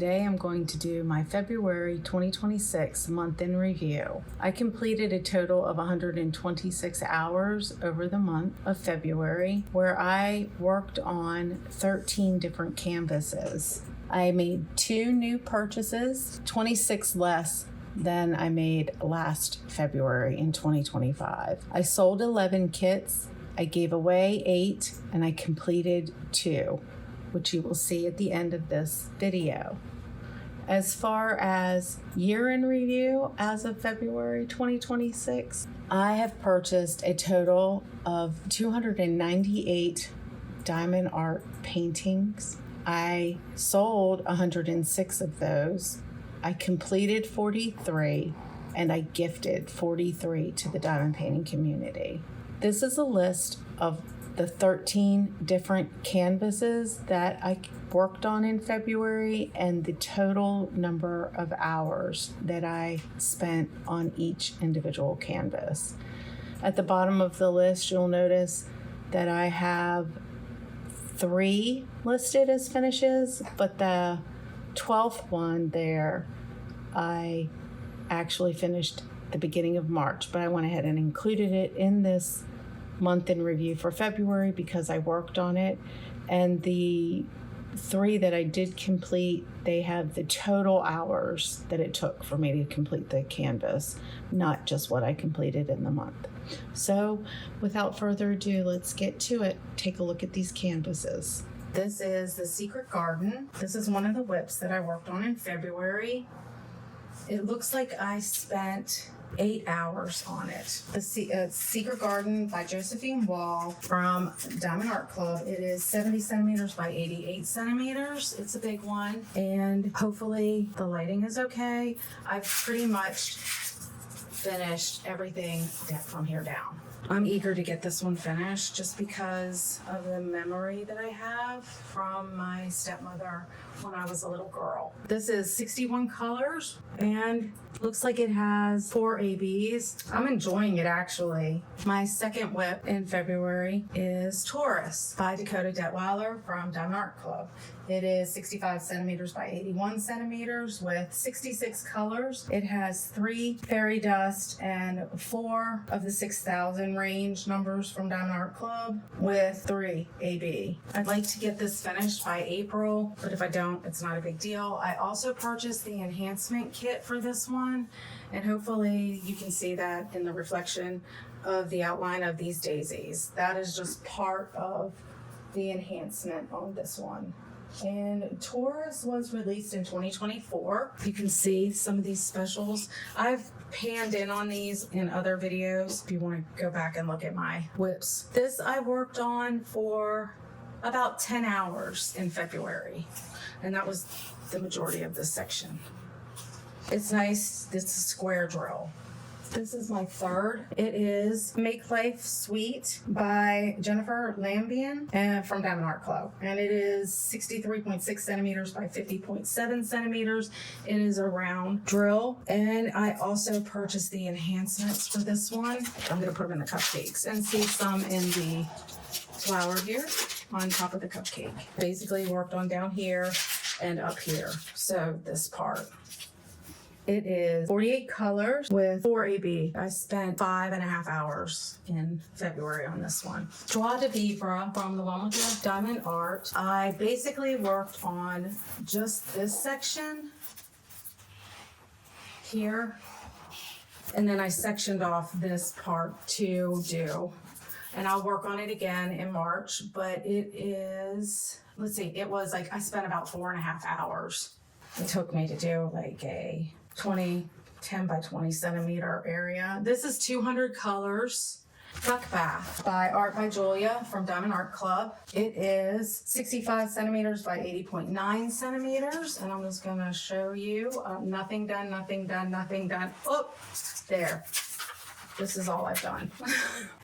Today I'm going to do my February 2026 month in review. I completed a total of 126 hours over the month of February, where I worked on 13 different canvases. I made 2 new purchases, 26 less than I made last February in 2025. I sold 11 kits, I gave away 8, and I completed 2, which you will see at the end of this video. As far as year in review as of February 2026, I have purchased a total of 298 diamond art paintings. I sold 106 of those. I completed 43, and I gifted 43 to the diamond painting community. This is a list of the 13 different canvases that I worked on in February and the total number of hours that I spent on each individual canvas. At the bottom of the list, you'll notice that I have 3 listed as finishes, but the 12th one there, I actually finished the beginning of March, but I went ahead and included it in this month in review for February because I worked on it. And the 3 that I did complete, they have the total hours that it took for me to complete the canvas, not just what I completed in the month. So without further ado, let's get to it. Take a look at these canvases. This is the Secret Garden. This is one of the whips that I worked on in February. It looks like I spent 8 hours on it. The Secret Garden by Josephine Wall from Diamond Art Club. It is 70 centimeters by 88 centimeters. It's a big one, and hopefully the lighting is okay. I've pretty much finished everything from here down. I'm eager to get this one finished just because of the memory that I have from my stepmother when I was a little girl. This is 61 colors and looks like it has 4 ABs. I'm enjoying it actually. My second whip in February is Taurus by Dakota Daetwiler from Diamond Art Club. It is 65 centimeters by 81 centimeters with 66 colors. It has 3 fairy dust and 4 of the 6,000 range numbers from Diamond Art Club with 3 AB. I'd like to get this finished by April, but if I don't, it's not a big deal. I also purchased the enhancement kit for this one, and hopefully you can see that in the reflection of the outline of these daisies. That is just part of the enhancement on this one. And Taurus was released in 2024. You can see some of these specials. I've panned in on these in other videos if you want to go back and look at my whips. This I worked on for about 10 hours in February, and that was the majority of this section. It's nice. It's a square drill. This is my third. It is Make Life Sweet by Jennifer Lambian from Diamond Art Club. And it is 63.6 centimeters by 50.7 centimeters. It is a round drill. And I also purchased the enhancements for this one. I'm going to put them in the cupcakes and see some in the flower here on top of the cupcake. Basically worked on down here and up here. So this part. It is 48 colors with 4 AB. I spent 5.5 hours in February on this one. Joie de Vivre from the one with the diamond art. I basically worked on just this section here, and then I sectioned off this part to do. And I'll work on it again in March, but it is, let's see, it was like I spent about 4.5 hours. It took me to do like a 10 by 20 centimeter area. This is 200 colors. Duck Bath by Art by Julia from Diamond Art Club. It is 65 centimeters by 80.9 centimeters. And I'm just gonna show you, nothing done, nothing done, nothing done. Oh, there. This is all I've done.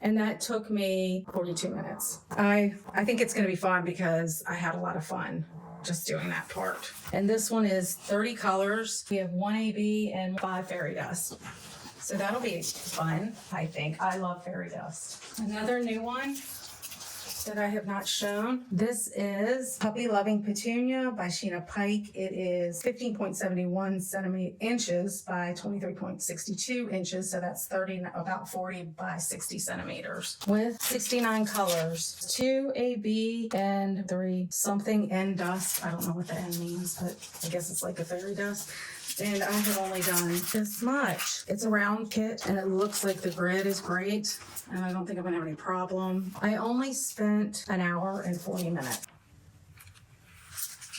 And that took me 42 minutes. I think it's gonna be fun because I had a lot of fun just doing that part. And this one is 30 colors. We have 1 AB and 5 fairy dust. So that'll be fun, I think. I love fairy dust. Another new one that I have not shown. This is Puppy Loving Petunia by Sheena Pike. It is 15.71 inches by 23.62 inches. So that's about 40 by 60 centimeters with 69 colors, 2 AB and 3 something N dust. I don't know what the N means, but I guess it's like a fairy dust. And I have only done this much. It's a round kit and it looks like the grid is great and I don't think I'm gonna have any problem. I only spent an hour and 40 minutes.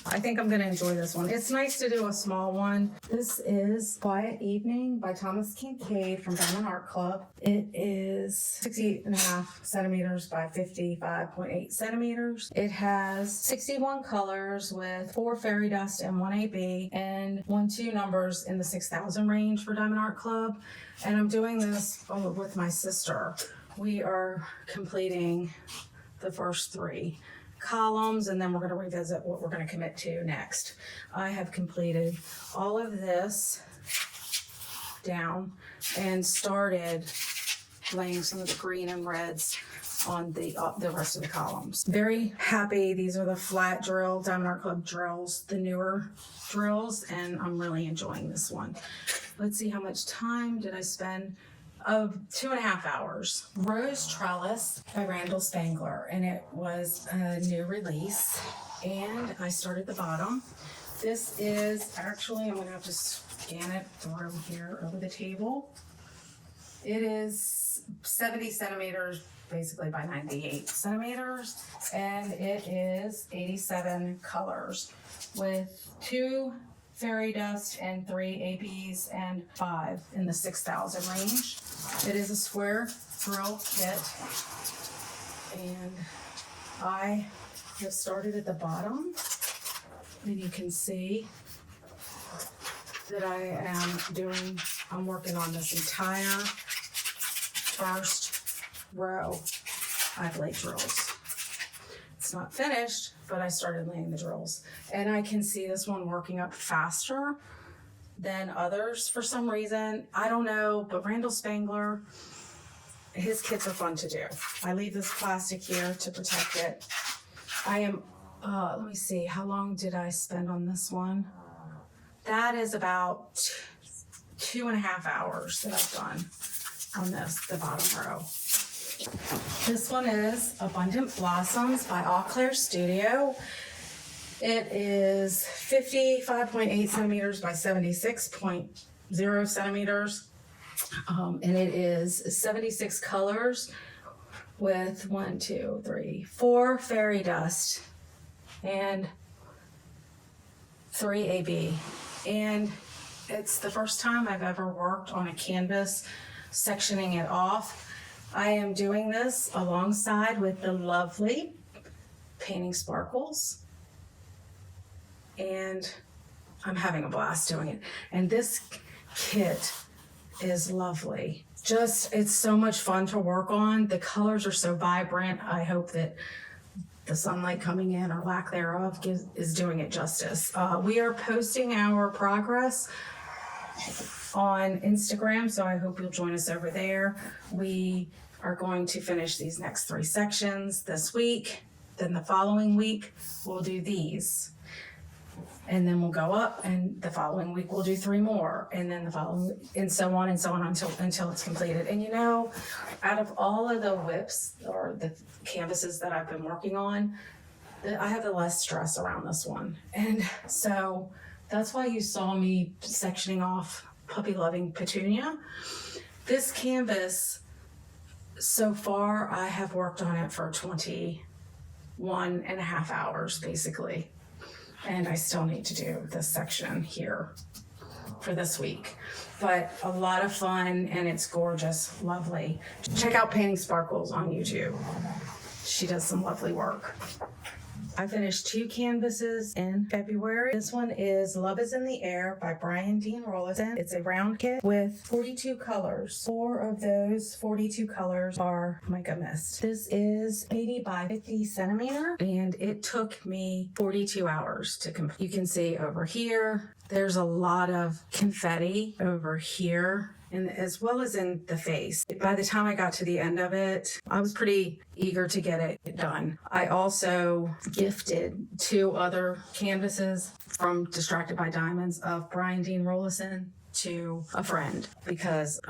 I think I'm gonna enjoy this one. It's nice to do a small one. This is Quiet Evening by Thomas Kincaid from Diamond Art Club. It is 68.5 centimeters by 55.8 centimeters. It has 61 colors with 4 fairy dust and 1 AB and 1-2 numbers in the 6,000 range for Diamond Art Club. And I'm doing this with my sister. We are completing the first 3 columns and then we're going to revisit what we're going to commit to next. I have completed all of this down and started laying some of the green and reds on the rest of the columns. Very happy. These are the flat drill Diamond Art Club drills, the newer drills, and I'm really enjoying this one. Let's see, how much time did I spend? Of 2.5 hours. Rose Trellis by Randall Spangler, and it was a new release. And I started the bottom. This is actually, I'm gonna have to scan it through here over the table. It is 70 centimeters, basically by 98 centimeters, and it is 87 colors with 2 fairy dust and 3 ABs and 5 in the 6,000 range. It is a square drill kit, and I have started at the bottom, and you can see that I'm working on this entire first row. I've laid drills. It's not finished, but I started laying the drills. And I can see this one working up faster than others for some reason. I don't know, but Randall Spangler, his kits are fun to do. I leave this plastic here to protect it. I am, let me see, how long did I spend on this one? That is about 2.5 hours that I've done on this, the bottom row. This one is Abundant Blossoms by Eau Claire Studio. It is 55.8 centimeters by 76.0 centimeters. And it is 76 colors with 4 fairy dust and 3 AB. And it's the first time I've ever worked on a canvas sectioning it off. I am doing this alongside with the lovely Painting Sparkles, and I'm having a blast doing it. And this kit is lovely. It's so much fun to work on. The colors are so vibrant. I hope that the sunlight coming in, or lack thereof, is doing it justice. We are posting our progress on Instagram, so I hope you'll join us over there. We are going to finish these next 3 sections this week. Then the following week, we'll do these. And then we'll go up, and the following week we'll do 3 more, and then the following, and so on until it's completed. And you know, out of all of the whips or the canvases that I've been working on, I have the less stress around this one. And so that's why you saw me sectioning off Puppy Loving Petunia. This canvas, so far, I have worked on it for 21.5 hours, basically. And I still need to do this section here for this week. But a lot of fun, and it's gorgeous, lovely. Check out Painting Sparkles on YouTube. She does some lovely work. I finished 2 canvases in February. This one is Love is in the Air by Brian Dean Rollison. It's a round kit with 42 colors. 4 of those 42 colors are Mica Mist. This is 80 by 50 centimeter, and it took me 42 hours to complete. You can see over here, there's a lot of confetti over here and as well as in the face. By the time I got to the end of it, I was pretty eager to get it done. I also gifted 2 other canvases from Distracted by Diamonds of Brian Dean Rollison to a friend because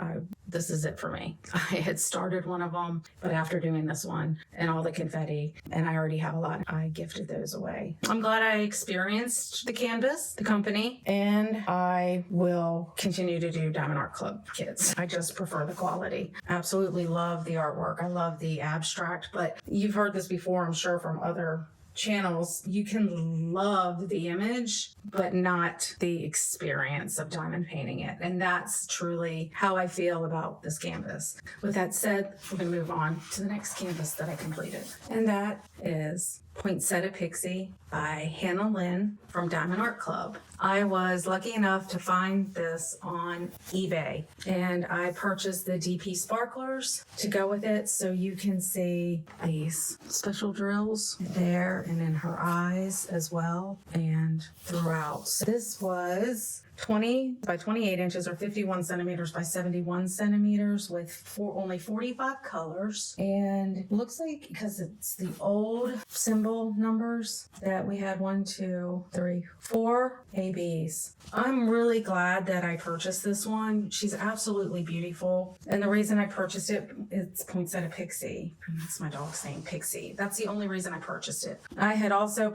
this is it for me. I had started one of them, but after doing this one and all the confetti, and I already have a lot, I gifted those away. I'm glad I experienced the canvas, the company, and I will continue to do Diamond Art Club kits. I just prefer the quality. Absolutely love the artwork. I love the abstract, but you've heard this before, I'm sure, from other channels. You can love the image, but not the experience of diamond painting it. And that's truly how I feel about this canvas. With that said, we're going to move on to the next canvas that I completed. And that is Poinsettia Pixie by Hannah Lynn from Diamond Art Club. I was lucky enough to find this on eBay, and I purchased the DP sparklers to go with it, so you can see these special drills there and in her eyes as well and throughout. So this was 20 by 28 inches or 51 centimeters by 71 centimeters with only 45 colors. And it looks like, because it's the old symbol numbers, that we had 1, 2, 3, 4 ABs. I'm really glad that I purchased this one. She's absolutely beautiful. And the reason I purchased it, it's Poinsettia Pixie. That's my dog's name, Pixie. That's the only reason I purchased it. I had also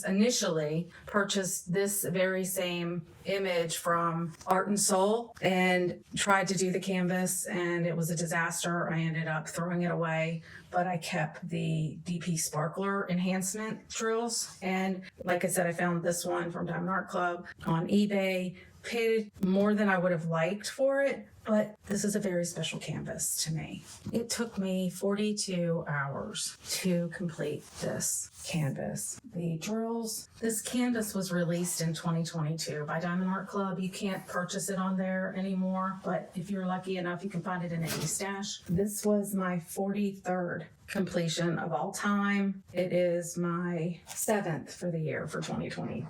initially purchased this very same image from Art and Soul and tried to do the canvas, and it was a disaster. I ended up throwing it away, but I kept the DP sparkler enhancement drills. And like I said, I found this one from Diamond Art Club on eBay. Paid more than I would have liked for it, but this is a very special canvas to me. It took me 42 hours to complete this canvas. The drills, this canvas was released in 2022 by Diamond Art Club. You can't purchase it on there anymore, but if you're lucky enough, you can find it in an e-stash. This was my 43rd completion of all time. It is my 7th for the year for 2020.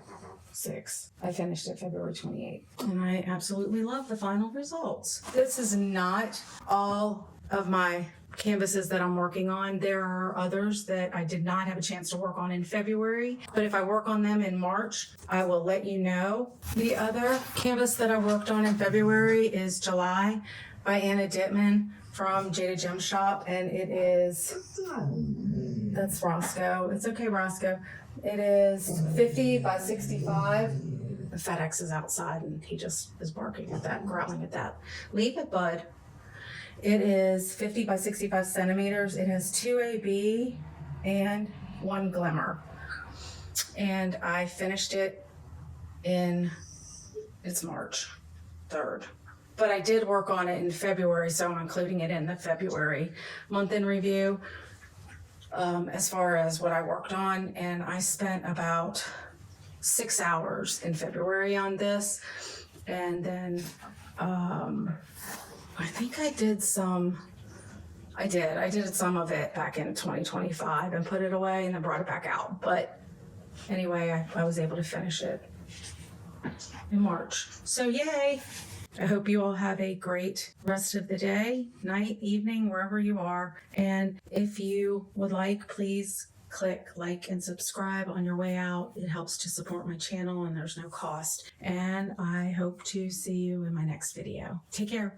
I finished it February 28th, and I absolutely love the final results. This is not all of my canvases that I'm working on. There are others that I did not have a chance to work on in February, but if I work on them in March, I will let you know. The other canvas that I worked on in February is July by Anna Dittman from Jada Gem Shop, and it is, that's Roscoe. It's okay, Roscoe. It is 50 by 65. The FedEx is outside and he just is barking at that, growling at that. Leave it, bud. It is 50 by 65 centimeters. It has 2 AB and 1 glimmer. And I finished it it's March 3rd. But I did work on it in February, so I'm including it in the February month in review. As far as what I worked on, and I spent about 6 hours in February on this, and then I think I did some of it back in 2025 and put it away and then brought it back out. But anyway, I was able to finish it in March. So yay! I hope you all have a great rest of the day, night, evening, wherever you are. And if you would like, please click like and subscribe on your way out. It helps to support my channel and there's no cost. And I hope to see you in my next video. Take care.